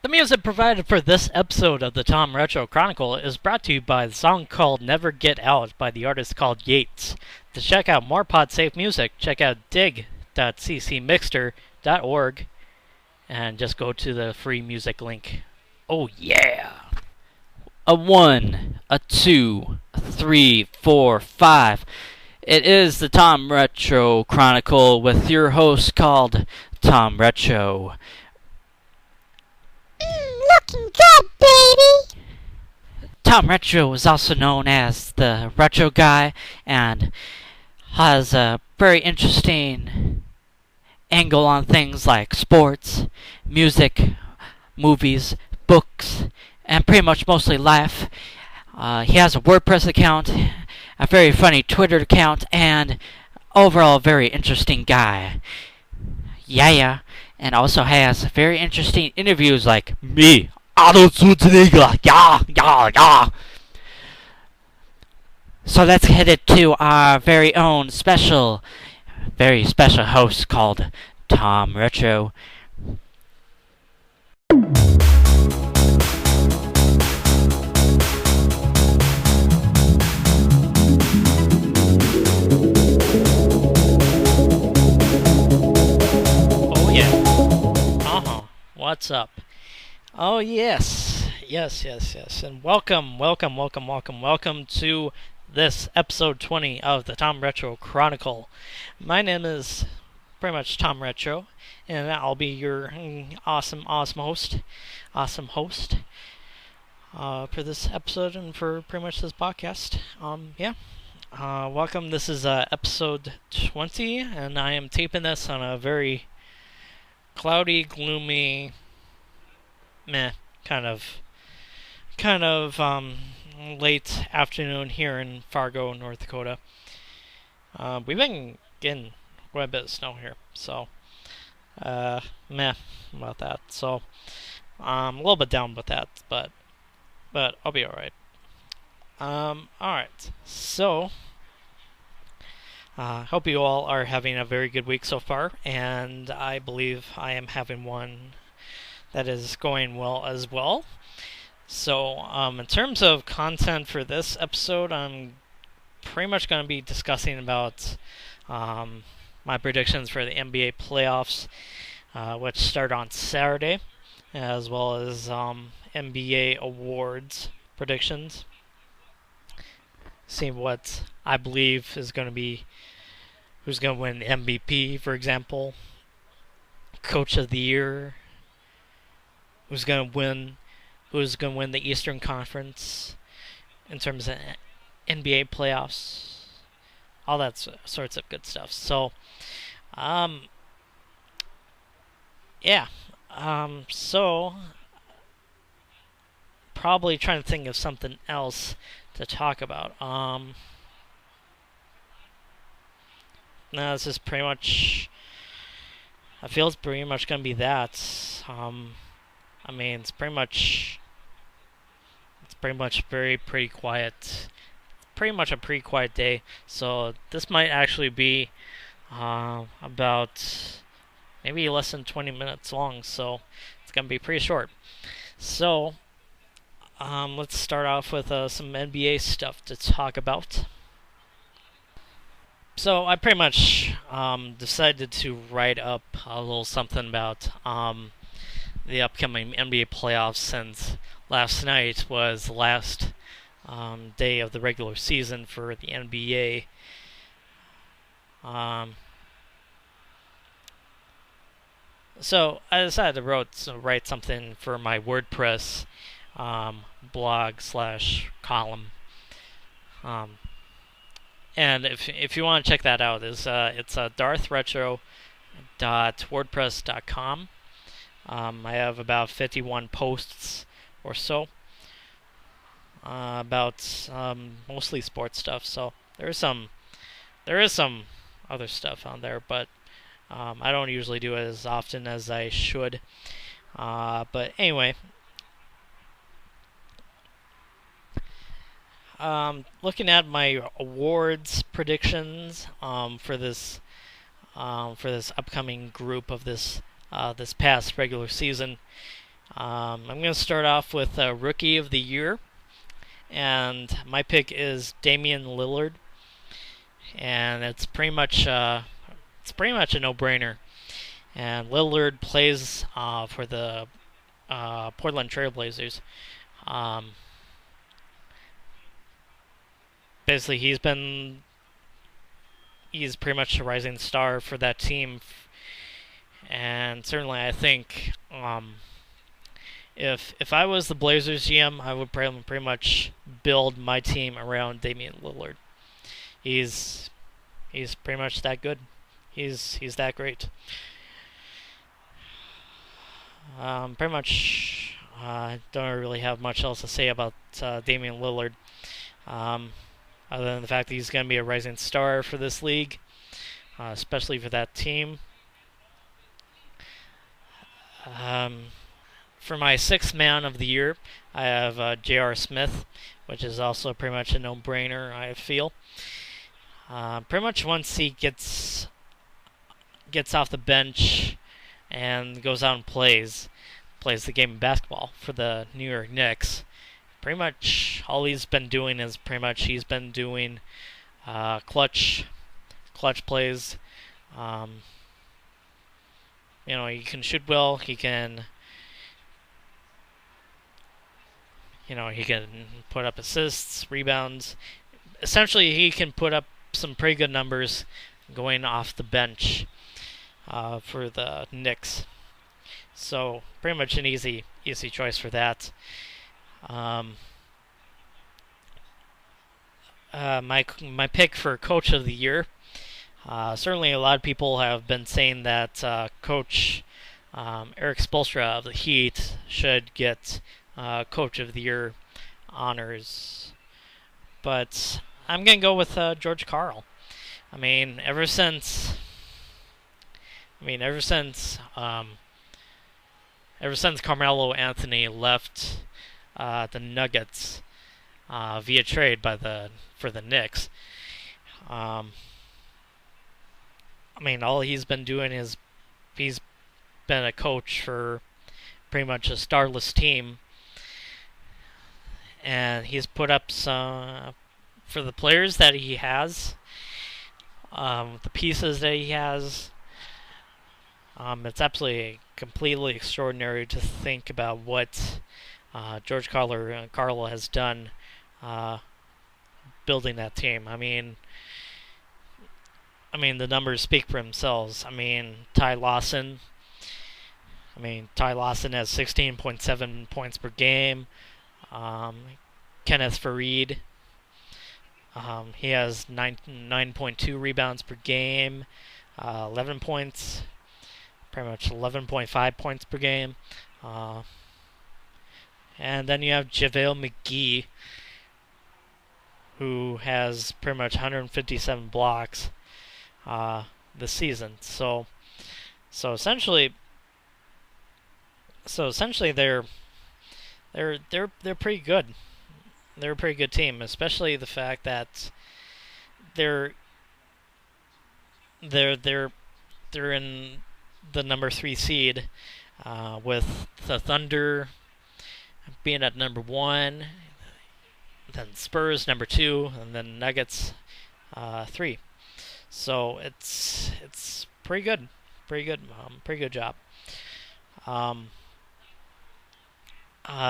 The music provided for this episode of the Tom Retro Chronicle is brought to you by the song called Never Get Out by the artist called Yates. To check out more PodSafe music, check out dig.ccmixter.org and just go to the free music link. Oh yeah! A 1, a 2, a 3, 4, 5. It is the Tom Retro Chronicle with your host called Tom Retro. Looking good, baby! Tom Retro is also known as the Retro Guy and has a very interesting angle on things like sports, music, movies, books, and pretty much mostly life. He has a WordPress account, a very funny Twitter account, and overall a very interesting guy. Yeah. And also has very interesting interviews like me, Arnold Schwarzenegger, yeah. So let's head it to our very own very special host called Tom Retro. Oh yeah. What's up? Oh yes. And welcome to this episode 20 of the Tom Retro Chronicle. My name is pretty much Tom Retro, and I'll be your awesome host for this episode and for pretty much this podcast. Welcome. This is episode 20, and I am taping this on a very cloudy, gloomy, kind of late afternoon here in Fargo, North Dakota. We've been getting quite a bit of snow here, so about that. So a little bit down with that, but I'll be alright. Alright, so hope you all are having a very good week so far, and I believe I am having one that is going well as well. So, in terms of content for this episode, I'm pretty much going to be discussing about my predictions for the NBA playoffs, which start on Saturday, as well as NBA awards predictions. See what I believe is going to be, who's going to win MVP, for example, Coach of the Year, who's going to win the Eastern Conference in terms of NBA playoffs, all that sorts of good stuff. So, so probably trying to think of something else to talk about. No, this is pretty much. I feel it's pretty much gonna be that. It's pretty much pretty quiet. Pretty much a pretty quiet day. So this might actually be about maybe less than 20 minutes long. So it's gonna be pretty short. So let's start off with some NBA stuff to talk about. So I pretty much decided to write up a little something about the upcoming NBA playoffs, since last night was the last day of the regular season for the NBA. So I decided to write something for my WordPress blog / column. And if you want to check that out, it's darthretro.wordpress.com. I have about 51 posts or so about mostly sports stuff. So there is some other stuff on there, but I don't usually do it as often as I should. But anyway, looking at my awards predictions for this upcoming group of this past regular season, I'm going to start off with Rookie of the Year, and my pick is Damian Lillard, and it's pretty much a no-brainer. And Lillard plays for the Portland Trailblazers. Um, Basically, he's pretty much the rising star for that team, and certainly I think if I was the Blazers GM, I would pretty much build my team around Damian Lillard. He's he's pretty much that good. He's that great. Pretty much, don't really have much else to say about Damian Lillard, um, other than the fact that he's going to be a rising star for this league, especially for that team. Um, for my sixth man of the year, I have J.R. Smith, which is also pretty much a no-brainer, I feel. Pretty much once he gets off the bench and goes out and plays the game of basketball for the New York Knicks. Pretty much all he's been doing is he's been doing clutch plays. Um, he can shoot well. He can put up assists, rebounds. Essentially, he can put up some pretty good numbers going off the bench for the Knicks. So pretty much an easy choice for that. Um, my pick for Coach of the Year. Certainly, a lot of people have been saying that Coach Eric Spoelstra of the Heat should get Coach of the Year honors, but I'm gonna go with George Karl. I mean, ever since Carmelo Anthony left the Nuggets via trade for the Knicks. All he's been doing is he's been a coach for pretty much a starless team, and he's put up some for the players that he has, the pieces that he has. It's absolutely completely extraordinary to think about what George Karl has done building that team. The numbers speak for themselves. Ty Lawson has 16.7 points per game. Kenneth Faried, he has 9.2 rebounds per game, 11 points, pretty much 11.5 points per game. And then you have JaVale McGee, who has pretty much 157 blocks this season. So essentially they're pretty good. They're a pretty good team, especially the fact that they're in the number 3 seed, with the Thunder being at number 1, then Spurs number 2, and then Nuggets 3. So it's pretty good, pretty good job.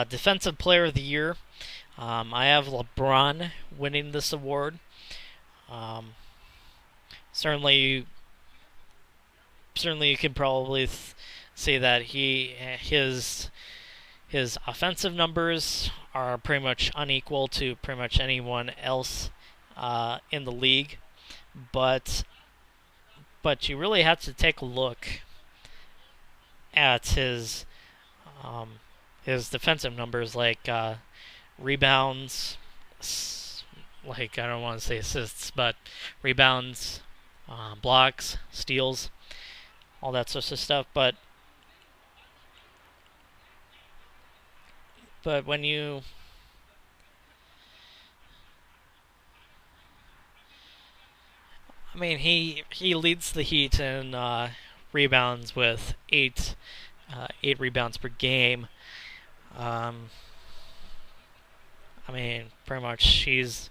Defensive Player of the Year. I have LeBron winning this award. Certainly you can probably say that his offensive numbers are pretty much unequal to pretty much anyone else in the league, but you really have to take a look at his defensive numbers, like rebounds, like I don't want to say assists, but rebounds, blocks, steals, all that sort of stuff. But when he leads the Heat in rebounds with 8, 8 rebounds per game. Um, pretty much he's.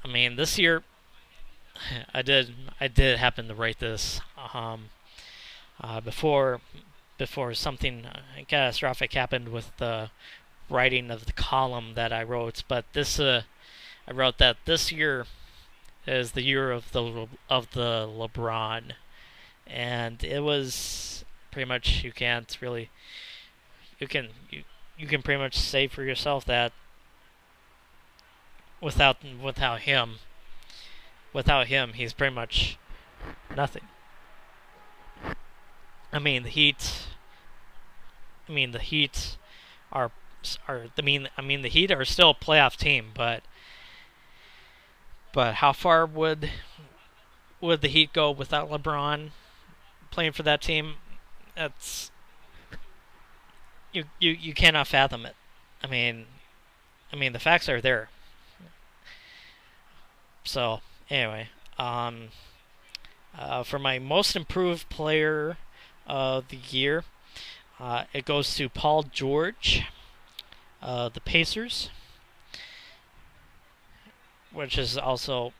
This year I did happen to write this before something catastrophic happened with the writing of the column that I wrote. But I wrote that this year is the year of the LeBron, and it was pretty much you can pretty much say for yourself that without him he's pretty much nothing. I mean the Heat. The Heat the Heat are still a playoff team, but how far would the Heat go without LeBron playing for that team? That's you cannot fathom it. I mean, the facts are there. So anyway, for my most improved player of the year, it goes to Paul George, the Pacers, which is also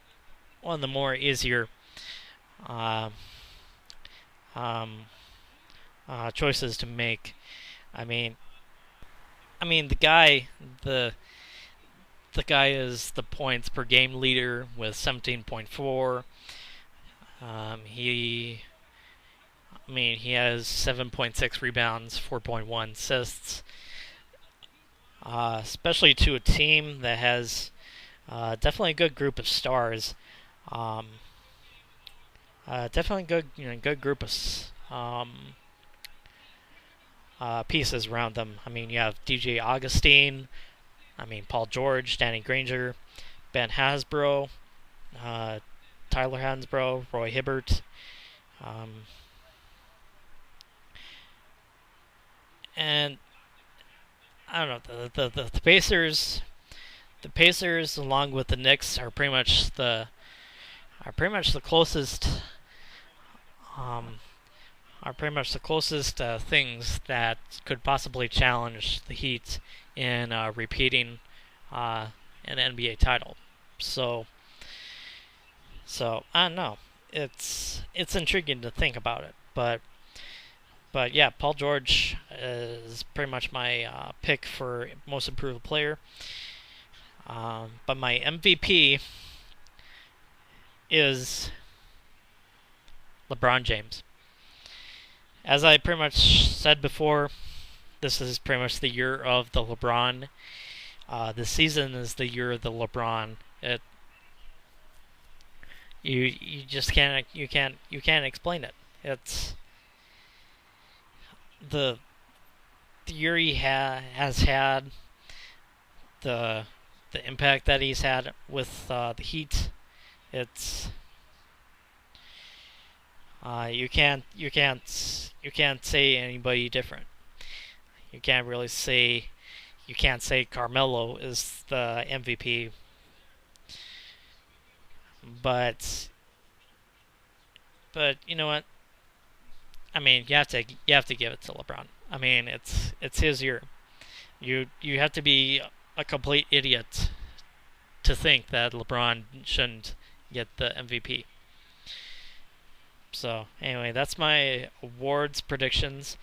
one of the more easier uh, um, choices to make. I mean, the the guy is the points per game leader with 17.4. He he has 7.6 rebounds, 4.1 assists. Especially to a team that has definitely a good group of stars. Um, Definitely good group of pieces around them. You have DJ Augustine. Paul George, Danny Granger, Ben Hasbro, uh, Tyler Hansbrough, Roy Hibbert. Um, and I don't know, the Pacers. The Pacers, along with the Knicks, are pretty much the closest um, things that could possibly challenge the Heat in repeating an NBA title. So I don't know. It's intriguing to think about it, but yeah, Paul George is pretty much my pick for most improved player. But my MVP is LeBron James. As I pretty much said before, this is pretty much the year of the LeBron. This season is the year of the LeBron. You just can't explain it. It's the year he has had, the impact that he's had with the Heat. It's you can't say anybody different. You can't say Carmelo is the MVP, but you know what? You have to give it to LeBron. It's his year. You have to be a complete idiot to think that LeBron shouldn't get the MVP. So anyway, that's my awards predictions.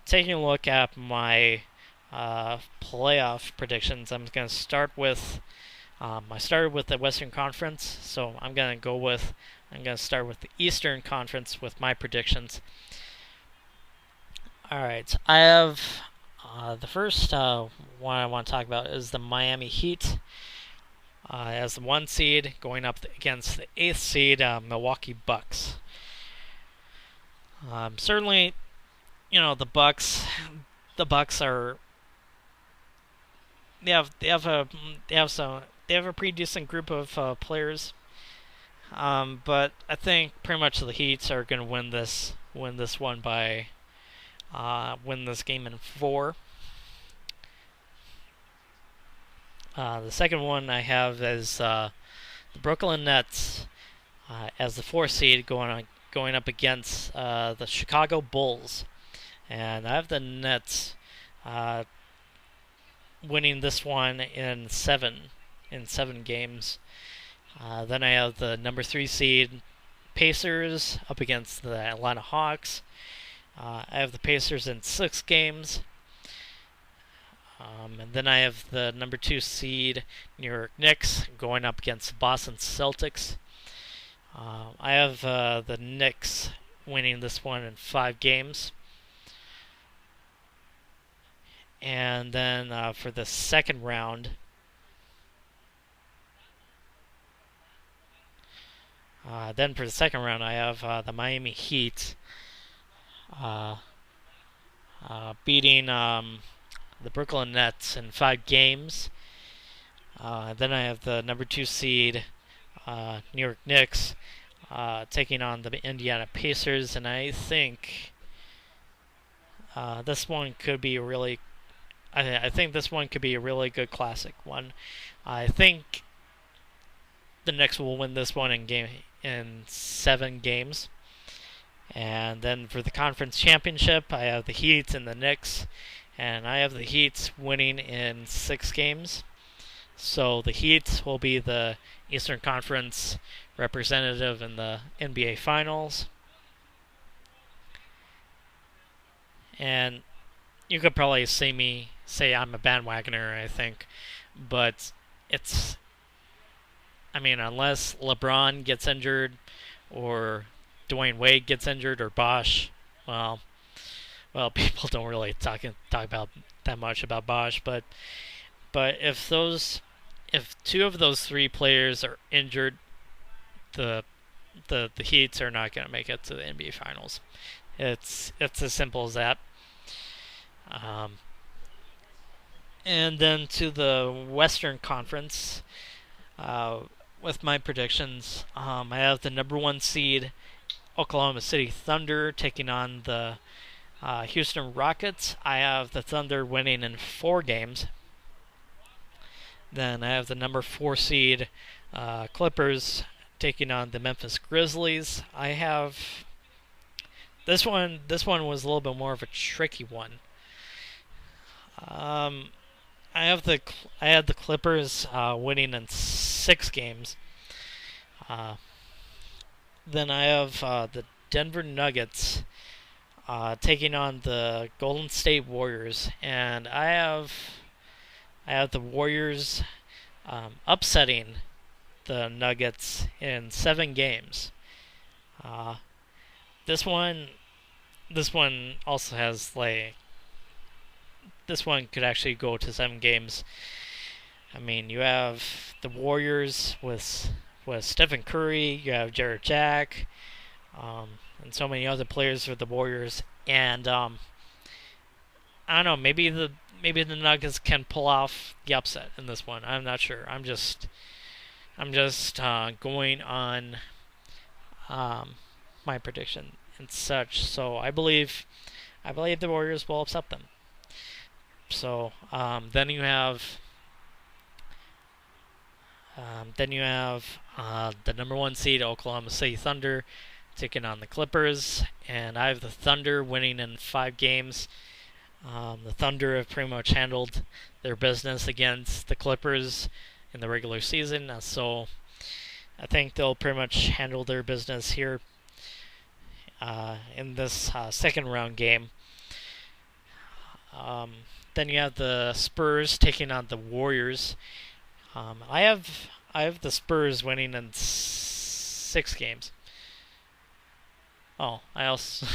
Taking a look at my playoff predictions, I'm going to start with. I started with the Western Conference, so I'm going to start with the Eastern Conference with my predictions. All right, I have the first one I want to talk about is the Miami Heat. As the 1 seed going up against the 8th seed Milwaukee Bucks. Certainly, the Bucks. The Bucks are. They have a pretty decent group of players. But I think pretty much the Heat are going to win this one by win this game in 4. The second one I have is the Brooklyn Nets as the 4th seed going up against the Chicago Bulls. and I have the Nets uh, winning this one in seven games. Then I have the number three seed Pacers up against the Atlanta Hawks. I have the Pacers in 6 games. And then I have the number two seed New York Knicks going up against the Boston Celtics. I have the Knicks winning this one in 5 games. And then for the second round, I have the Miami Heat uh, beating the Brooklyn Nets in 5 games. Then I have the number two seed New York Knicks taking on the Indiana Pacers, and I think this one could be a really. I think this one could be a really good classic one. I think the Knicks will win this one in 7 games. And then for the conference championship, I have the Heat and the Knicks, and I have the Heat winning in 6 games. So the Heat will be the Eastern Conference representative in the NBA Finals. And you could probably see me say I'm a bandwagoner, I think, but unless LeBron gets injured or Dwayne Wade gets injured or Bosh, well, people don't really talk about that much about Bosh, but if two of those three players are injured, the Heats are not going to make it to the NBA Finals. It's as simple as that. And then to the Western Conference, with my predictions, I have the number one seed Oklahoma City Thunder taking on the Houston Rockets. I have the Thunder winning in 4 games. Then I have the number 4 seed Clippers taking on the Memphis Grizzlies. I have this one. This one was a little bit more of a tricky one. I had the Clippers winning in 6 games. Then I have the Denver Nuggets taking on the Golden State Warriors, and I have the Warriors upsetting the Nuggets in 7 games. This one also has this one could actually go to 7 games. You have the Warriors with Stephen Curry, you have Jared Jack, and so many other players for the Warriors. And I don't know, maybe the Nuggets can pull off the upset in this one. I'm not sure. I'm just going on my prediction and such. So I believe the Warriors will upset them. So then you have the number one seed Oklahoma City Thunder taking on the Clippers, and I have the Thunder winning in 5 games. The Thunder have pretty much handled their business against the Clippers in the regular season, so I think they'll pretty much handle their business here in this second round game. Then you have the Spurs taking on the Warriors. I have the Spurs winning in 6 games. Oh, I also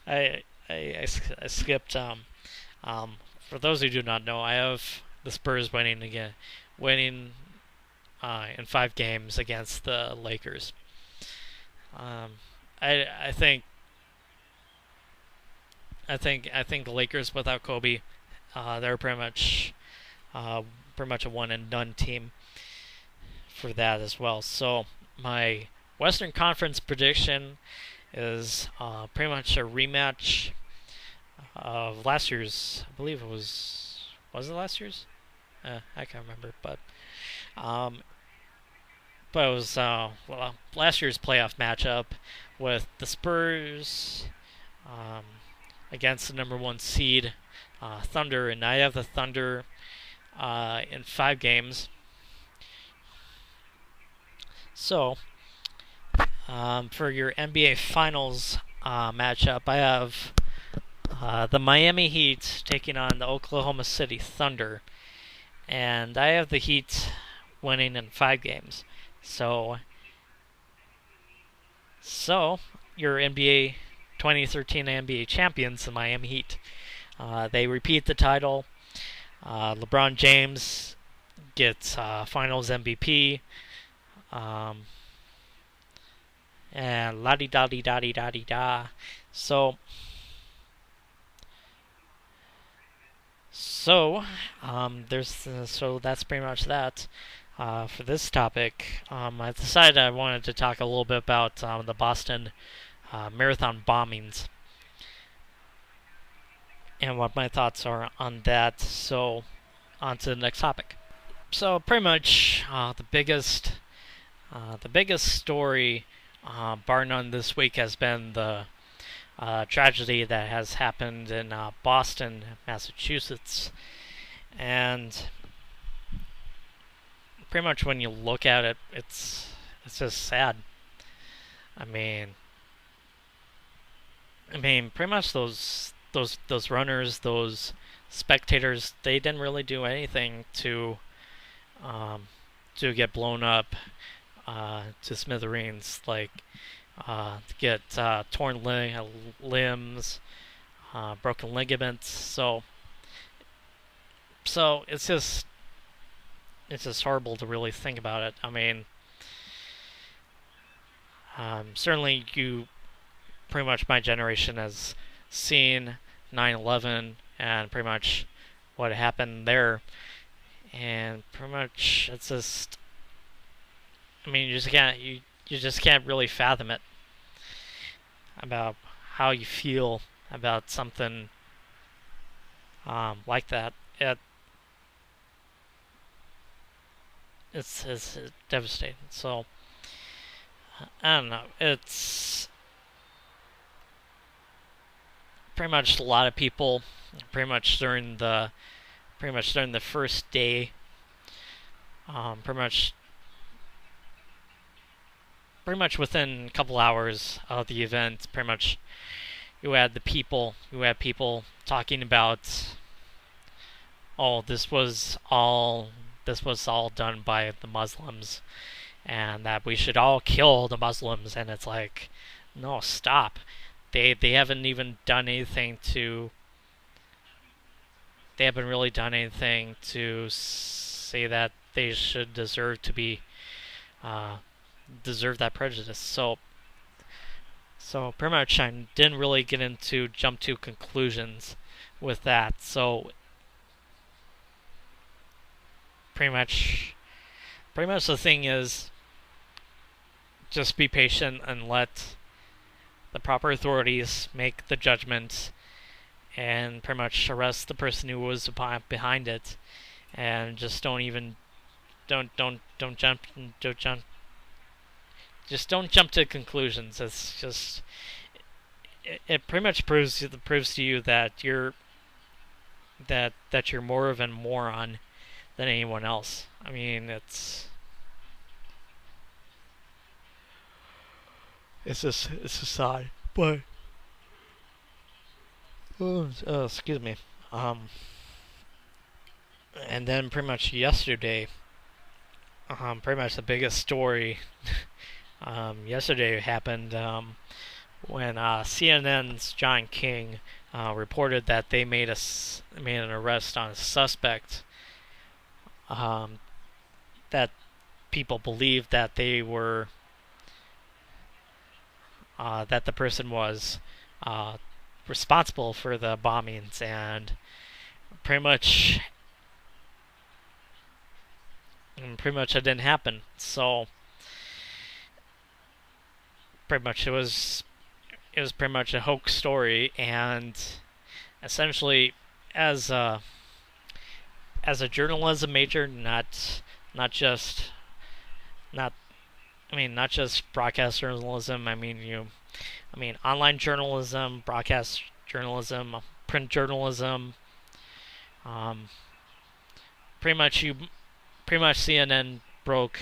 I skipped. For those who do not know, I have the Spurs winning in 5 games against the Lakers. I think the Lakers without Kobe, they're pretty much a one and done team for that as well. So my Western Conference prediction is pretty much a rematch of last year's. I believe it was it last year's? I can't remember, but it was last year's playoff matchup with the Spurs against the number one seed Thunder, and I have the Thunder in 5 games. So, for your NBA Finals matchup, I have the Miami Heat taking on the Oklahoma City Thunder, and I have the Heat winning in 5 games. So your NBA 2013 NBA champions, the Miami Heat, they repeat the title. LeBron James gets Finals MVP. And la di da di da di da di da. So so that's pretty much that for this topic. I decided I wanted to talk a little bit about the Boston marathon bombings and what my thoughts are on that. So on to the next topic. So pretty much the biggest story, bar none, this week has been the tragedy that has happened in Boston, Massachusetts. And pretty much when you look at it, it's just sad. I mean, pretty much those runners, those spectators, they didn't really do anything to get blown up to smithereens, like to get torn limbs, broken ligaments. So it's just horrible to really think about it. I mean, certainly pretty much my generation has seen 9/11 and pretty much what happened there, and pretty much it's just, I mean, you just can't really fathom it about how you feel about something like that. It's devastating. So I don't know. It's pretty much a lot of people, pretty much during the first day, pretty much within a couple hours of the event, pretty much you had people talking about, oh, this was all done by the Muslims, and that we should all kill the Muslims. And it's like, no, stop. They haven't even done anything to. They haven't really done anything to say that they should deserve that prejudice. So pretty much I didn't really jump to conclusions with that. So pretty much the thing is, just be patient and let the proper authorities make the judgment, and pretty much arrest the person who was behind it, and just don't jump to conclusions. It's just, it pretty much proves to you that you're more of a moron than anyone else. I mean, it's just odd, but excuse me. And then pretty much yesterday, pretty much the biggest story yesterday happened when CNN's John King reported that they made an arrest on a suspect that people believed that they were that the person was responsible for the bombings, and pretty much it didn't happen. So pretty much it was pretty much a hoax story, and essentially as a journalism major, not just broadcast journalism. Online journalism, broadcast journalism, print journalism. Um, pretty much you, pretty much CNN broke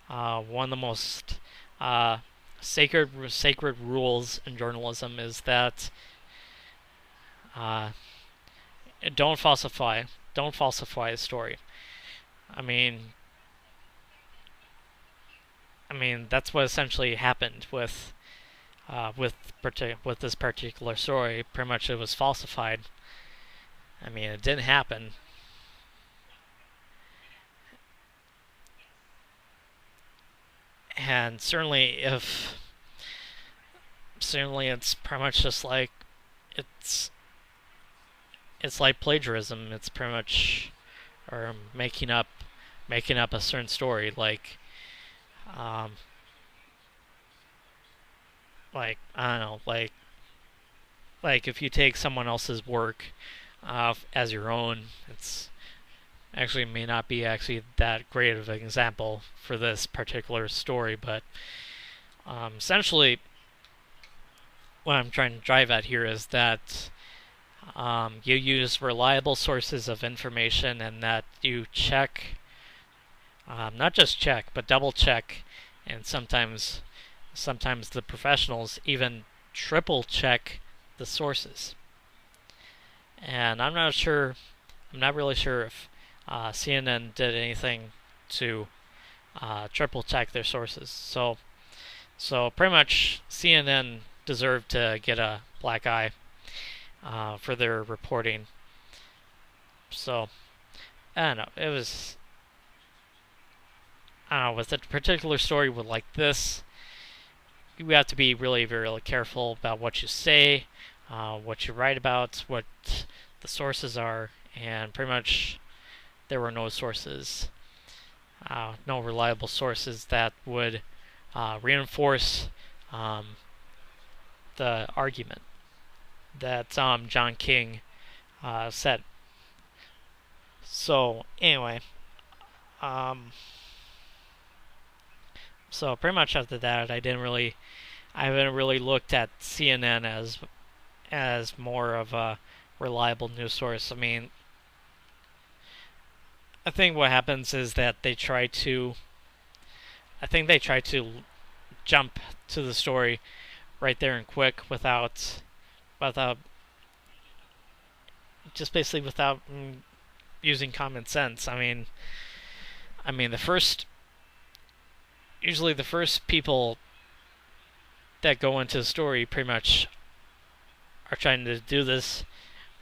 one of the most uh, sacred rules in journalism is that uh, don't falsify a story. I mean, that's what essentially happened with this particular story. Pretty much, it was falsified. I mean, it didn't happen, and certainly it's pretty much just like it's it's like plagiarism. It's pretty much or making up a certain story um I don't know like if you take someone else's work as your own, it's actually may not be actually that great of an example for this particular story, but essentially what I'm trying to drive at here is that you use reliable sources of information and that you check, not just check, but double check, and sometimes the professionals even triple check the sources. And I'm not really sure if CNN did anything to triple check their sources. So pretty much CNN deserved to get a black eye for their reporting. So I don't know. It was I don't know with a particular story with like this, you have to be really very careful about what you say, what you write about, what the sources are, and pretty much there were no sources, no reliable sources that would reinforce the argument that John King said. So anyway, um, so pretty much after that, I haven't really looked at CNN as more of a reliable news source. I mean, I think what happens is that I think they try to jump to the story right there and quick without just basically without using common sense. I mean usually the first people that go into the story pretty much are trying to do this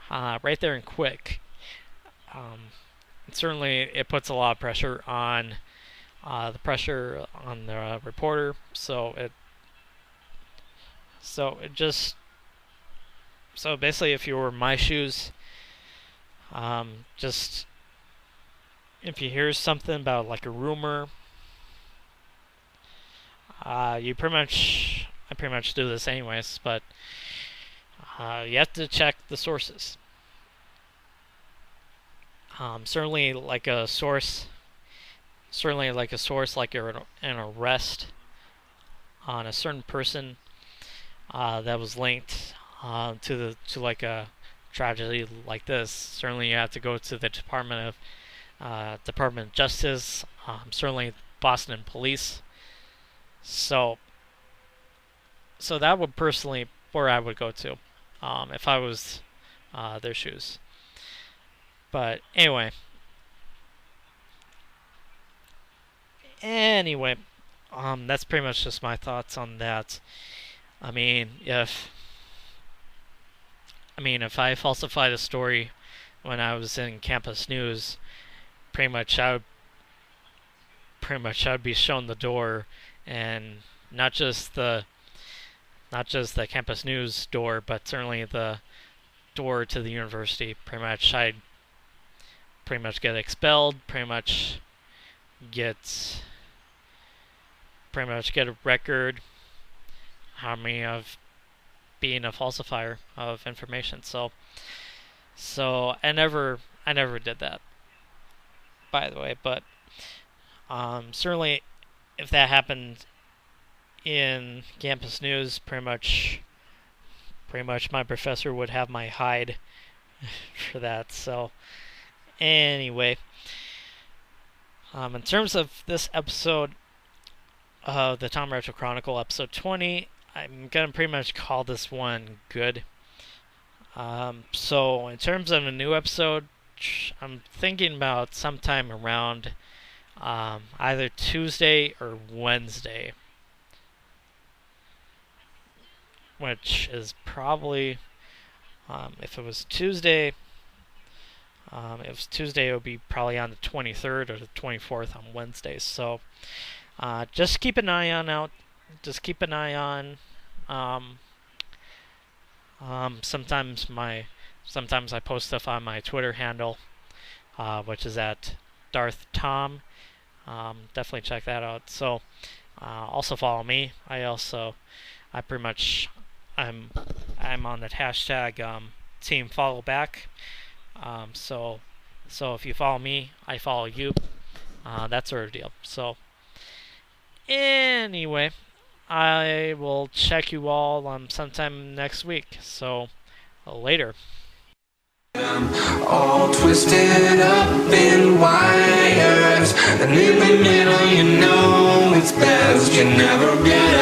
right there and quick. And certainly, it puts a lot of pressure on the reporter. It just so basically, if you were in my shoes, just if you hear something about like a rumor, I pretty much do this anyways, but you have to check the sources. Certainly, like a source, like an arrest on a certain person that was linked to like a tragedy like this. Certainly, you have to go to the Department of Justice. Certainly, Boston Police. So that would personally where I would go to if I was their shoes. But anyway, that's pretty much just my thoughts on that. I mean, if I falsified a story when I was in campus news, pretty much I'd be shown the door, and not just the campus news door, but certainly the door to the university. I'd pretty much get expelled. Get get a record how many of being a falsifier of information. So I never did that, by the way. But certainly, if that happened in campus news, pretty much pretty much my professor would have my hide for that. So anyway, in terms of this episode of the Tom Retro Chronicle, episode 20, I'm gonna pretty much call this one good. So in terms of a new episode, I'm thinking about sometime around either Tuesday or Wednesday, which is probably if it was Tuesday. It would be probably on the 23rd or the 24th on Wednesdays. So just keep an eye on out. Just keep an eye on. Sometimes I post stuff on my Twitter handle, which is at Darth Tom. Definitely check that out. So also follow me. I pretty much I'm on that hashtag team follow back. So if you follow me, I follow you. That sort of deal. So anyway, I will check you all sometime next week. So later. All twisted up in wires, and in the middle, you know it's best you never get